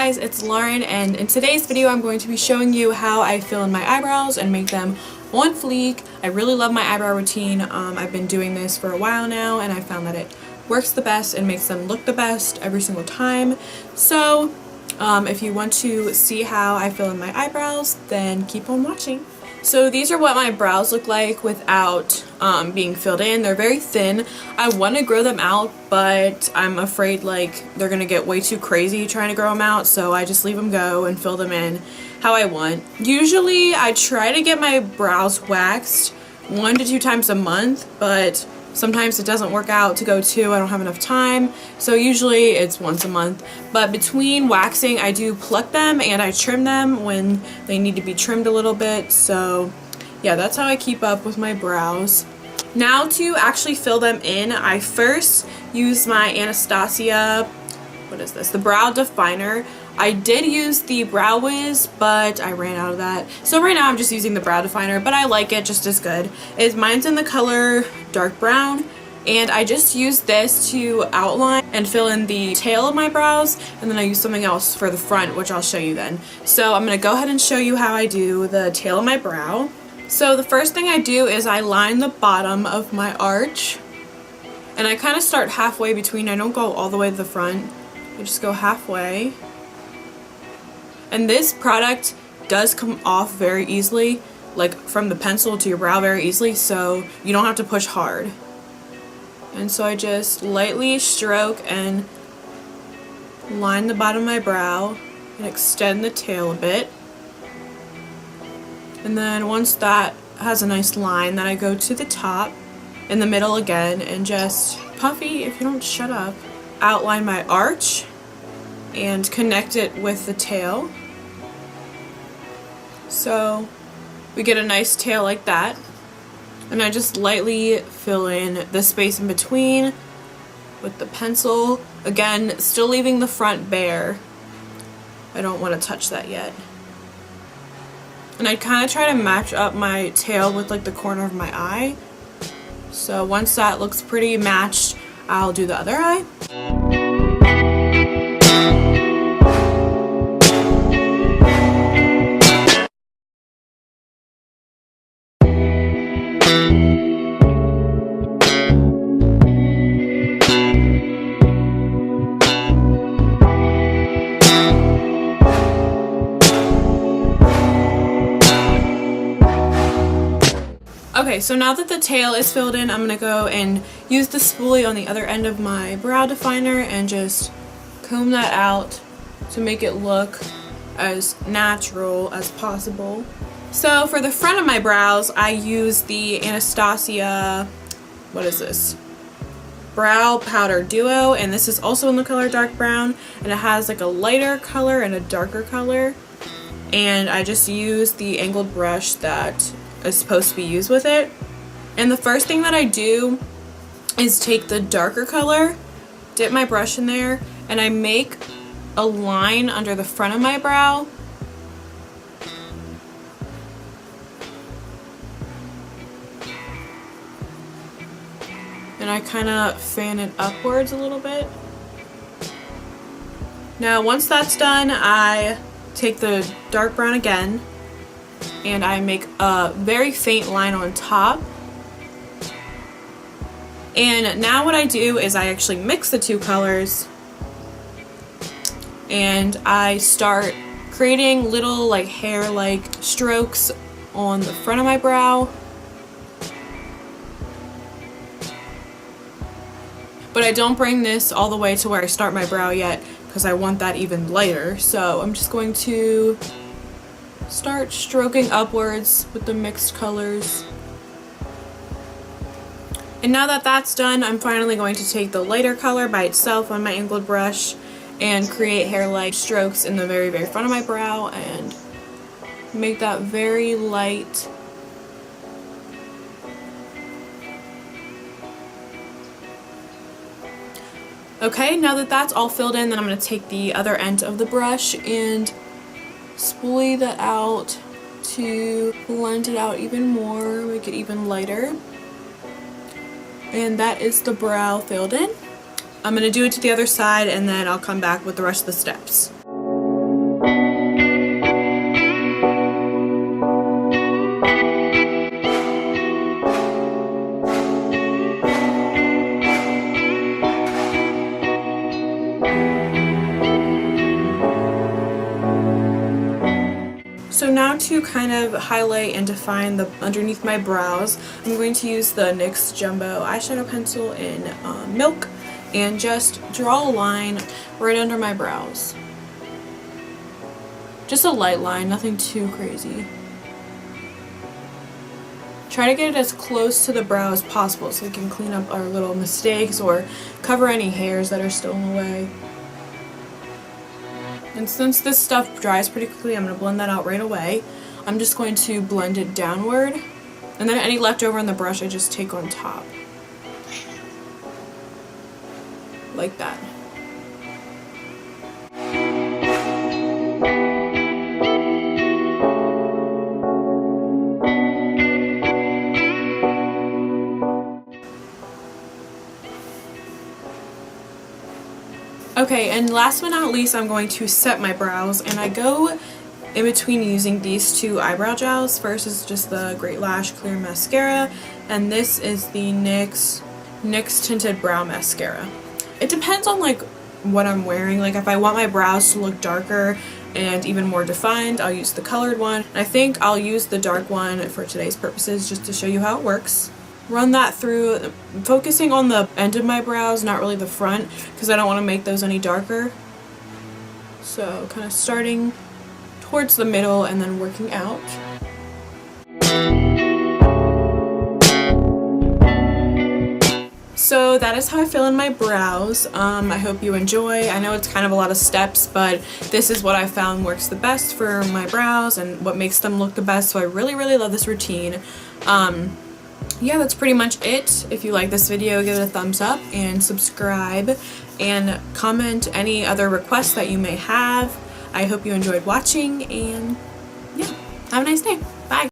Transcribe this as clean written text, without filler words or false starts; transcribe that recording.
guys, it's Lauren, and in today's video I'm going to be showing you how I fill in my eyebrows and make them on fleek. I really love my eyebrow routine. I've been doing this for a while now and I found that it works the best and makes them look the best every single time. So if you want to see how I fill in my eyebrows, then keep on watching. So these are what my brows look like without being filled in. They're very thin. I want to grow them out, but I'm afraid like they're gonna get way too crazy trying to grow them out, so I just leave them go and fill them in how I want. Usually I try to get my brows waxed 1 to 2 times a month, but sometimes it doesn't work out to go 2. I don't have enough time, so usually it's once a month. But between waxing, I do pluck them and I trim them when they need to be trimmed a little bit. So yeah, that's how I keep up with my brows. Now to actually fill them in, I first use my Anastasia, what is this? The Brow Definer. I did use the Brow Wiz, but I ran out of that. So right now I'm just using the Brow Definer, but I like it just as good. Mine's in the color dark brown, and I just use this to outline and fill in the tail of my brows, and then I use something else for the front, which I'll show you then. So I'm going to go ahead and show you how I do the tail of my brow. So the first thing I do is I line the bottom of my arch, and I kind of start halfway between. I don't go all the way to the front. I just go halfway. And this product does come off very easily, like from the pencil to your brow very easily, so you don't have to push hard. And so I just lightly stroke and line the bottom of my brow and extend the tail a bit. And then once that has a nice line, then I go to the top, in the middle again, and just, Puffy, if you don't shut up, outline my arch and connect it with the tail. So we get a nice tail like that, and I just lightly fill in the space in between with the pencil. Again, still leaving the front bare. I don't want to touch that yet. And I kind of try to match up my tail with like the corner of my eye. So once that looks pretty matched, I'll do the other eye. Okay, so now that the tail is filled in, I'm going to go and use the spoolie on the other end of my brow definer and just comb that out to make it look as natural as possible. So for the front of my brows, I use the Anastasia, what is this? Brow Powder Duo, and this is also in the color dark brown, and it has like a lighter color and a darker color. And I just use the angled brush that is supposed to be used with it. And the first thing that I do is take the darker color, dip my brush in there, and I make a line under the front of my brow. And I kind of fan it upwards a little bit. Now once that's done, I take the dark brown again and I make a very faint line on top. And now what I do is I actually mix the two colors and I start creating little like hair-like strokes on the front of my brow. But I don't bring this all the way to where I start my brow yet because I want that even lighter. So I'm just going to start stroking upwards with the mixed colors. And now that that's done, I'm finally going to take the lighter color by itself on my angled brush and create hair-like strokes in the very, very front of my brow and make that very light. Okay, now that that's all filled in, then I'm going to take the other end of the brush and spoolie that out to blend it out even more, make it even lighter. And that is the brow filled in. I'm going to do it to the other side and then I'll come back with the rest of the steps. to kind of highlight and define the underneath my brows, I'm going to use the NYX Jumbo eyeshadow pencil in Milk and just draw a line right under my brows. Just a light line, nothing too crazy. Try to get it as close to the brow as possible so we can clean up our little mistakes or cover any hairs that are still in the way. And since this stuff dries pretty quickly, I'm going to blend that out right away. I'm just going to blend it downward, and then any leftover on the brush I just take on top. Like that. Okay, and last but not least, I'm going to set my brows, and I go in between using these two eyebrow gels. First is just the Great Lash Clear Mascara, and this is the NYX Tinted Brow Mascara. It depends on like what I'm wearing. Like if I want my brows to look darker and even more defined, I'll use the colored one. I think I'll use the dark one for today's purposes just to show you how it works. Run that through, focusing on the end of my brows, not really the front, because I don't want to make those any darker. So kind of starting towards the middle and then working out. So that is how I fill in my brows. I hope you enjoy. I know it's kind of a lot of steps, but this is what I found works the best for my brows and what makes them look the best, so I really, really love this routine. Yeah, that's pretty much it. If you like this video, give it a thumbs up and subscribe and comment any other requests that you may have. I hope you enjoyed watching, and yeah, have a nice day.